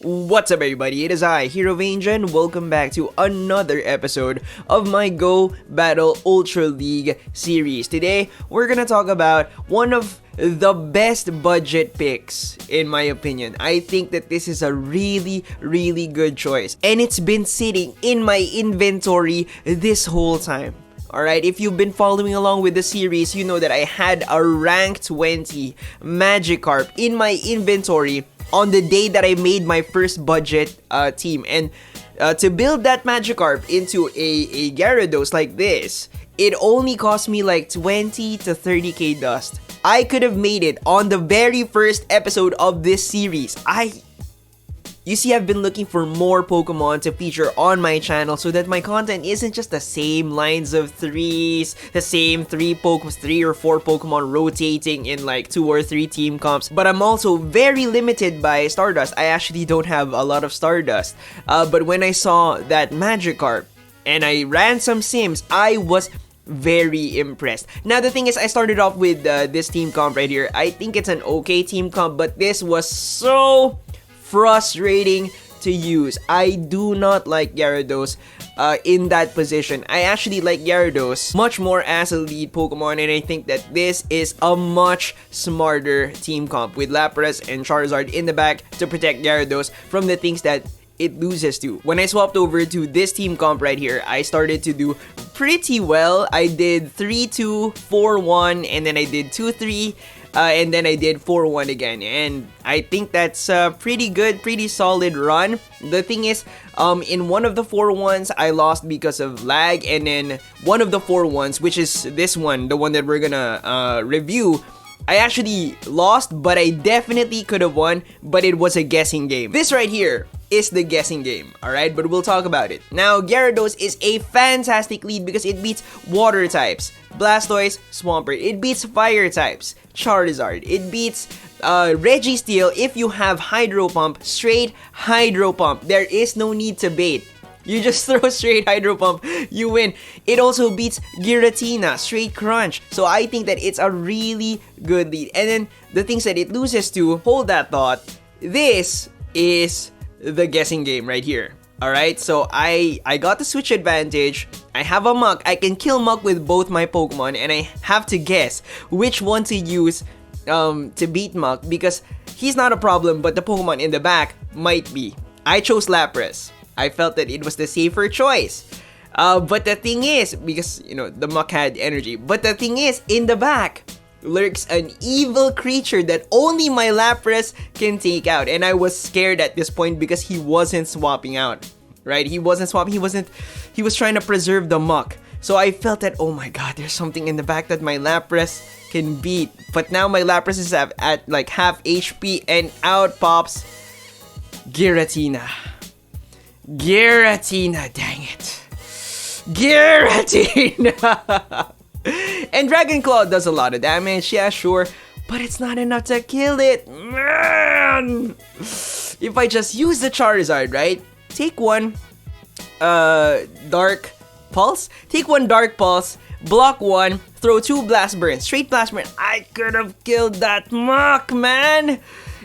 What's up everybody, it is I, Hero Vange, and welcome back to another episode of my Go Battle Ultra League series. Today, we're gonna talk about one of the best budget picks, in my opinion. I think that this is a really good choice, and it's been sitting in my inventory this whole time. Alright, if you've been following along with the series, you know that I had a rank 20 Magikarp in my inventory on the day that I made my first budget team. And to build that Magikarp into a Gyarados like this, it only cost me like 20 to 30k dust. I could have made it on the very first episode of this series. You see, I've been looking for more Pokemon to feature on my channel so that my content isn't just the same lines of threes, the same three or four Pokemon rotating in like 2 or 3 team comps. But I'm also very limited by Stardust. I actually don't have a lot of Stardust. But when I saw that Magikarp and I ran some sims, I was very impressed. Now the thing is, I started off with this team comp right here. I think it's an okay team comp, but this was so frustrating to use. I do not like Gyarados in that position. I actually like Gyarados much more as a lead Pokemon, and I think that this is a much smarter team comp with Lapras and Charizard in the back to protect Gyarados from the things that it loses to. When I swapped over to this team comp right here, I started to do pretty well. I did 3-2, 4-1, and then I did 2-3, and then I did 4-1 again, and I think that's a pretty good, pretty solid run. The thing is, in one of the 4-1s, I lost because of lag, and then one of the 4-1s, which is this one, the one that we're gonna review, I actually lost, but I definitely could have won, but it was a guessing game. This right here is the guessing game, alright? But we'll talk about it. Now, Gyarados is a fantastic lead because it beats water types, Blastoise, Swampert. It beats fire types, Charizard. It beats Registeel if you have Hydro Pump, straight Hydro Pump. There is no need to bait. You just throw straight Hydro Pump, you win. It also beats Giratina, straight Crunch. So I think that it's a really good lead. And then the things that it loses to, hold that thought, this is the guessing game right here. Alright, so I got the switch advantage. I have a Muck. I can kill Muck with both my Pokemon, and I have to guess which one to use to beat Muck, because he's not a problem, but the Pokemon in the back might be. I chose Lapras. I felt that it was the safer choice. But the thing is, because, you know, the Muck had energy, but the thing is, in the back lurks an evil creature that only my Lapras can take out. And I was scared at this point because he wasn't swapping out, right? He wasn't swapping, he was trying to preserve the Muck. So I felt that, oh my god, there's something in the back that my Lapras can beat. But now my Lapras is at like half HP, and out pops Giratina. Giratina, dang it. Giratina! And Dragon Claw does a lot of damage, yeah, sure, but it's not enough to kill it, man! If I just use the Charizard, right? Take one Dark Pulse, block one, throw 2 Blast Burns, straight Blast Burn. I could have killed that Muck, man!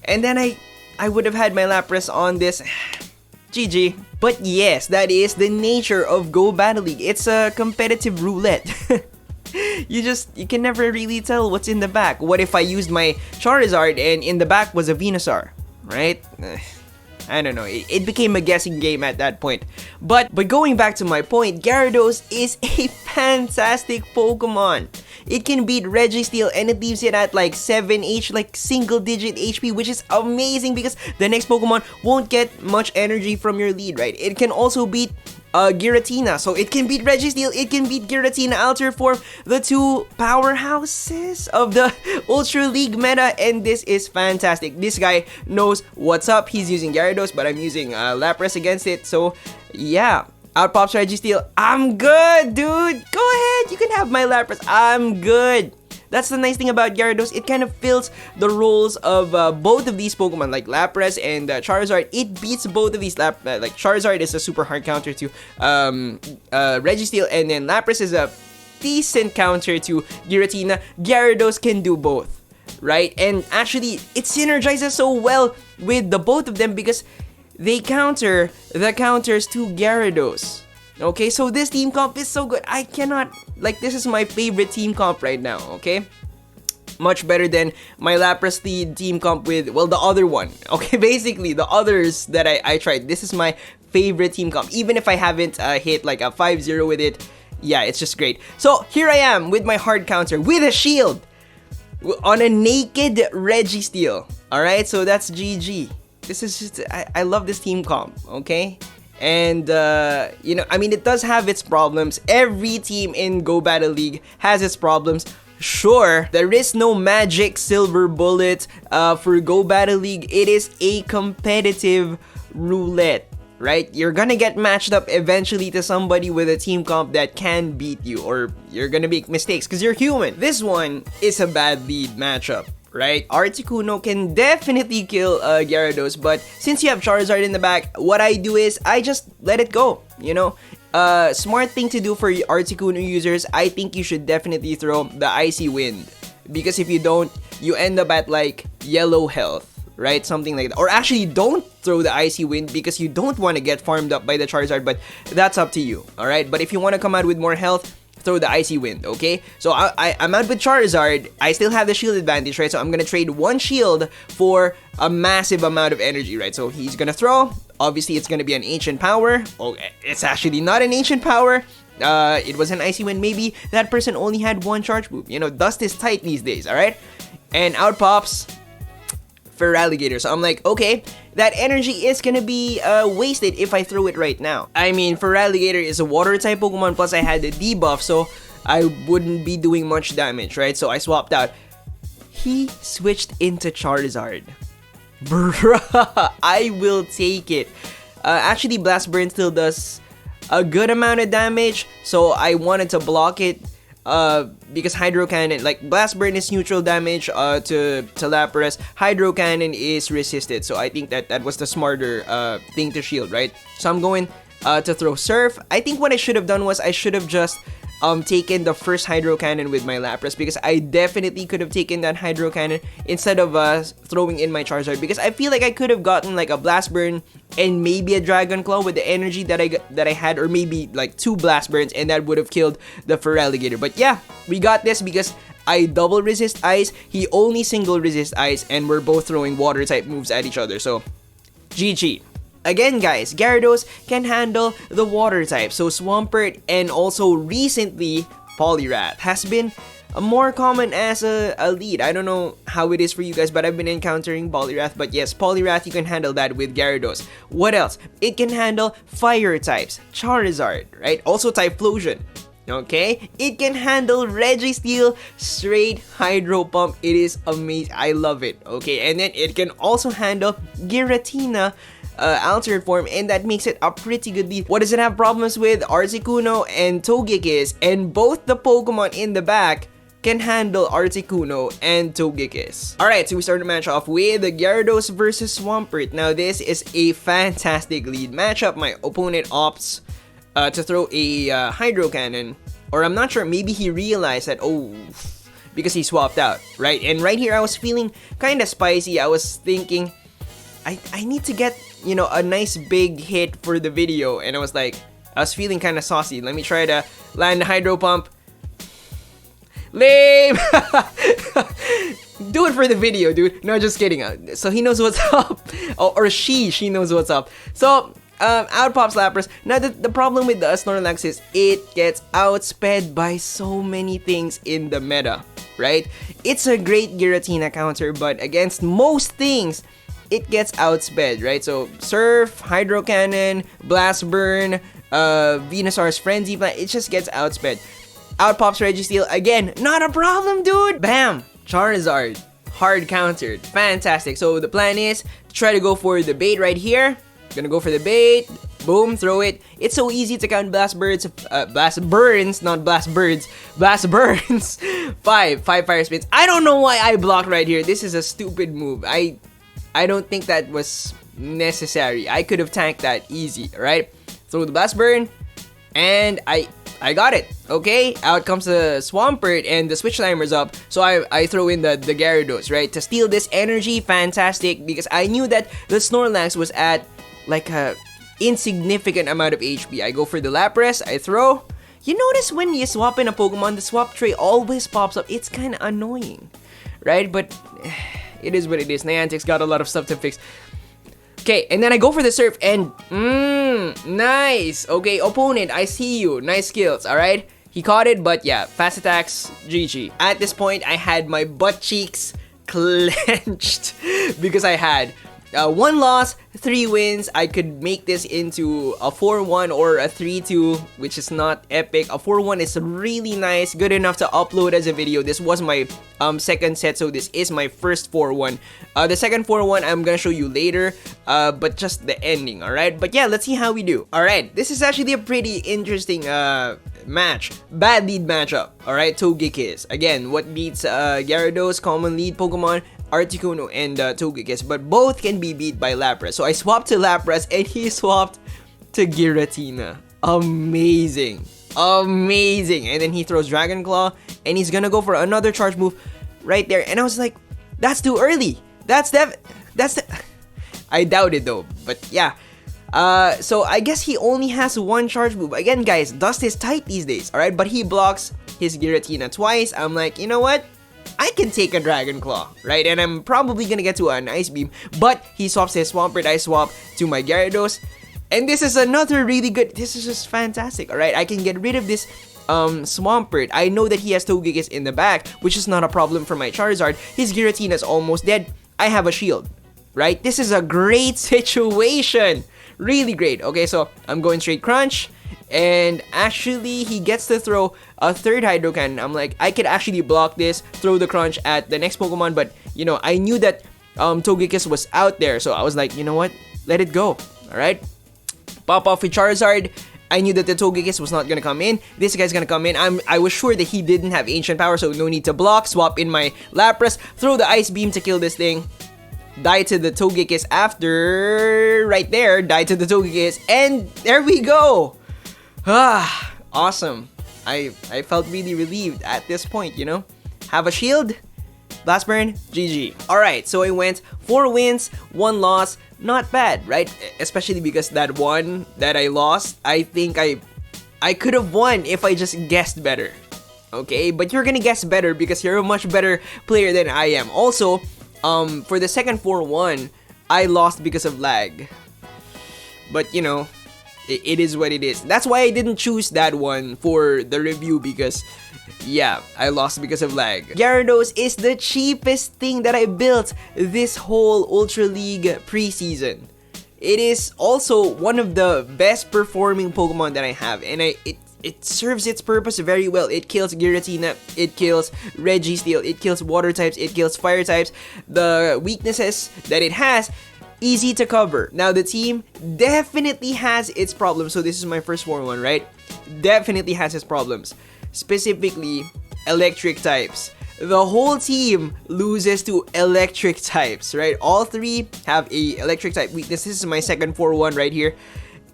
And then I would have had my Lapras on this. GG. But yes, that is the nature of Go Battle League. It's a competitive roulette. You can never really tell what's in the back. What if I used my Charizard and in the back was a Venusaur, right? I don't know. It became a guessing game at that point. But going back to my point, Gyarados is a fantastic Pokemon. It can beat Registeel, and it leaves it at like 7H, like single digit HP, which is amazing because the next Pokemon won't get much energy from your lead, right? It can also beat Giratina, so it can beat Registeel, it can beat Giratina Alter Form, the 2 powerhouses of the Ultra League meta, and this is fantastic. This guy knows what's up. He's using Gyarados, but I'm using Lapras against it, so yeah. Out pops Registeel. I'm good, dude. Go ahead, you can have my Lapras. I'm good. That's the nice thing about Gyarados. It kind of fills the roles of both of these Pokemon, like Lapras and Charizard. It beats both of these. Like Charizard is a super hard counter to Registeel, and then Lapras is a decent counter to Giratina. Gyarados can do both, right? And actually, it synergizes so well with the both of them because they counter the counters to Gyarados. Okay, so this team comp is so good. I cannot, like, this is my favorite team comp right now, okay? Much better than my Lapras lead team comp with, well, the other one. Okay, basically, the others that I tried. This is my favorite team comp. Even if I haven't hit like a 5-0 with it, yeah, it's just great. So, here I am with my hard counter with a shield on a naked Registeel. Alright, so that's GG. This is just, I love this team comp, okay? And, you know, I mean, it does have its problems. Every team in Go Battle League has its problems. Sure, there is no magic silver bullet for Go Battle League. It is a competitive roulette, right? You're gonna get matched up eventually to somebody with a team comp that can beat you, or you're gonna make mistakes because you're human. This one is a bad lead matchup, right? Articuno can definitely kill Gyarados, but since you have Charizard in the back, what I do is I just let it go, you know? Smart thing to do for Articuno users, I think you should definitely throw the Icy Wind. Because if you don't, you end up at like yellow health, right? Something like that. Or actually, don't throw the Icy Wind because you don't want to get farmed up by the Charizard, but that's up to you, alright? But if you want to come out with more health, throw the Icy Wind, okay? So I'm out with Charizard. I still have the shield advantage, right? So I'm gonna trade one shield for a massive amount of energy, right? So he's gonna throw. Obviously, it's gonna be an Ancient Power. Oh, it's actually not an Ancient Power. It was an Icy Wind. Maybe that person only had one charge move. You know, dust is tight these days, alright? And out pops Feraligatr. So I'm like, okay, that energy is gonna be wasted if I throw it right now. I mean, Feraligatr is a water type Pokemon, plus I had the debuff, so I wouldn't be doing much damage, right? So I swapped out. He switched into Charizard. Bruh, I will take it. Actually, Blast Burn still does a good amount of damage, so I wanted to block it. Because Hydro Cannon, like, Blast Burn is neutral damage to Lapras. Hydro Cannon is resisted, so I think that was the smarter thing to shield, right? So I'm going to throw Surf. I think what I should have done was I should have just taken the first Hydro Cannon with my Lapras, because I definitely could have taken that Hydro Cannon instead of throwing in my Charizard, because I feel like I could have gotten like a Blast Burn and maybe a Dragon Claw with the energy that I had, or maybe like 2 Blast Burns, and that would have killed the Feraligatr. But yeah, we got this because I double resist ice, he only single resist ice, and we're both throwing water type moves at each other, so GG. Again, guys, Gyarados can handle the water type, so Swampert and also recently Poliwrath has been more common as a lead. I don't know how it is for you guys, but I've been encountering Poliwrath. But yes, Poliwrath, you can handle that with Gyarados. What else? It can handle fire types, Charizard, right? Also Typhlosion. Okay, it can handle Registeel, straight Hydro Pump. It is amazing. I love it. Okay, and then it can also handle Giratina, altered form, and that makes it a pretty good lead. What does it have problems with? Articuno and Togekiss, and both the Pokemon in the back can handle Articuno and Togekiss. Alright, so we start the match off with Gyarados versus Swampert. Now this is a fantastic lead matchup. My opponent opts to throw a Hydro Cannon, or I'm not sure, maybe he realized that, oh, because he swapped out, right? And right here I was feeling kind of spicy. I was thinking, I need to get, you know, a nice big hit for the video, and I was feeling kind of saucy. Let me try to land the Hydro Pump. Lame! Do it for the video, dude. No, just kidding. So he knows what's up. Or she knows what's up. So, out pops Lapras. Now, the problem with the Snorlax is it gets outsped by so many things in the meta, right? It's a great Giratina counter, but against most things, it gets outsped, right? So, Surf, Hydro Cannon, Blast Burn, Venusaur's Frenzy Plant, it just gets outsped. Out pops Registeel. Again, not a problem, dude! Bam! Charizard. Hard countered. Fantastic. So, the plan is to try to go for the bait right here. Gonna go for the bait. Boom, throw it. It's so easy to count Blast Burns, not Blast Birds. Blast Burns. Five Fire Spins. I don't know why I blocked right here. This is a stupid move. I don't think that was necessary. I could have tanked that easy, right? Throw the Blast Burn, and I got it. Okay, out comes the Swampert, and the switch timer's up. So I throw in the Gyarados, right? To steal this energy, fantastic, because I knew that the Snorlax was at like a insignificant amount of HP. I go for the Lapras, I throw. You notice when you swap in a Pokemon, the swap tray always pops up. It's kind of annoying, right? But it is what it is. Niantic's got a lot of stuff to fix. Okay, and then I go for the Surf and nice. Okay, opponent, I see you. Nice skills, alright? He caught it, but yeah, fast attacks, GG. At this point, I had my butt cheeks clenched because I had 1 loss, 3 wins. I could make this into a 4-1 or a 3-2, which is not epic. A 4-1 is really nice, good enough to upload as a video. This was my second set, so this is my first 4-1. The second 4-1 I'm gonna show you later, but just the ending, alright? But yeah, let's see how we do. Alright, this is actually a pretty interesting match. Bad lead matchup, alright? Togekiss. Again, what beats Gyarados, common lead Pokemon? Articuno and Togekiss, but both can be beat by Lapras. So I swapped to Lapras and he swapped to Giratina. Amazing. Amazing. And then he throws Dragon Claw and he's gonna go for another charge move right there. And I was like, that's too early. I doubt it though, but yeah. So I guess he only has 1 charge move. Again, guys, Dust is tight these days, alright? But he blocks his Giratina twice. I'm like, you know what? I can take a Dragon Claw, right? And I'm probably gonna get to an Ice Beam, but he swaps his Swampert, I swap to my Gyarados. And this is another really good, this is just fantastic, alright? I can get rid of this Swampert. I know that he has Togekiss in the back, which is not a problem for my Charizard. His Giratina is almost dead. I have a shield, right? This is a great situation. Really great. Okay, so I'm going straight Crunch. And actually, he gets to throw a 3rd Hydro Cannon. I'm like, I could actually block this, throw the Crunch at the next Pokemon. But, you know, I knew that Togekiss was out there. So I was like, you know what? Let it go. Alright? Pop off with Charizard. I knew that the Togekiss was not gonna come in. This guy's gonna come in. I was sure that he didn't have Ancient Power, so no need to block. Swap in my Lapras. Throw the Ice Beam to kill this thing. Die to the Togekiss after... Right there. Die to the Togekiss. And there we go. Ah, awesome. I felt really relieved at this point, you know? Have a shield. Blast Burn. GG. Alright, so I went 4 wins, 1 loss. Not bad, right? Especially because that one that I lost, I think I could have won if I just guessed better. Okay, but you're gonna guess better because you're a much better player than I am. Also, for the second 4-1, I lost because of lag. But, you know, it is what it is. That's why I didn't choose that one for the review because, yeah, I lost because of lag. Gyarados is the cheapest thing that I built this whole Ultra League preseason. It is also one of the best performing Pokemon that I have, and it serves its purpose very well. It kills Giratina, it kills Registeel, it kills Water types, it kills Fire types. The weaknesses that it has, easy to cover. Now the team definitely has its problems. So this is my first 4-1, right? Definitely has its problems. Specifically, electric types. The whole team loses to electric types, right? All 3 have a electric type weakness. This is my second 4-1 right here.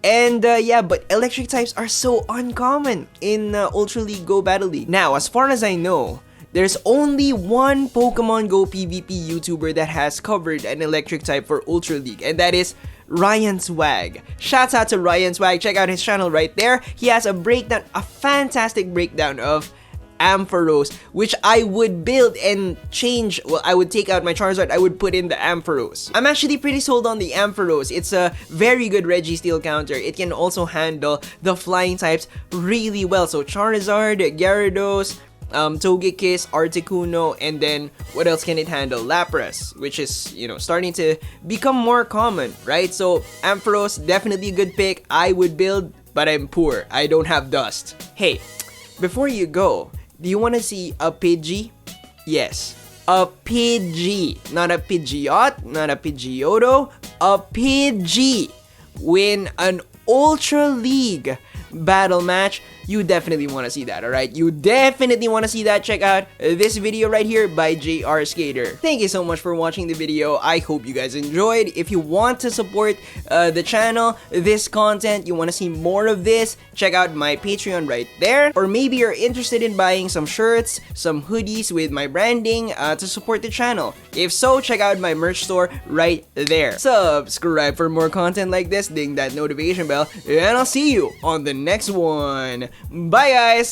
And yeah, but electric types are so uncommon in Ultra League Go Battle League. Now, as far as I know, there's only one Pokemon Go PvP YouTuber that has covered an electric type for Ultra League, and that is Ryan Swag. Shouts out to Ryan Swag. Check out his channel right there. He has a breakdown, a fantastic breakdown of Ampharos, which I would build and change. Well, I would take out my Charizard, I would put in the Ampharos. I'm actually pretty sold on the Ampharos. It's a very good Registeel counter. It can also handle the flying types really well. So Charizard, Gyarados, Togekiss, Articuno, and then what else can it handle? Lapras, which is, you know, starting to become more common, right? So Ampharos, definitely a good pick. I would build, but I'm poor. I don't have dust. Hey, before you go, do you want to see a Pidgey? Yes, a Pidgey. Not a Pidgeot, not a Pidgeotto, a Pidgey win an Ultra League battle match you definitely want to see that, alright? You definitely want to see that. Check out this video right here by JR Skater. Thank you so much for watching the video. I hope you guys enjoyed. If you want to support the channel, this content, you want to see more of this, check out my Patreon right there. Or maybe you're interested in buying some shirts, some hoodies with my branding to support the channel. If so, check out my merch store right there. Subscribe for more content like this, ding that notification bell, and I'll see you on the next one. Bye guys!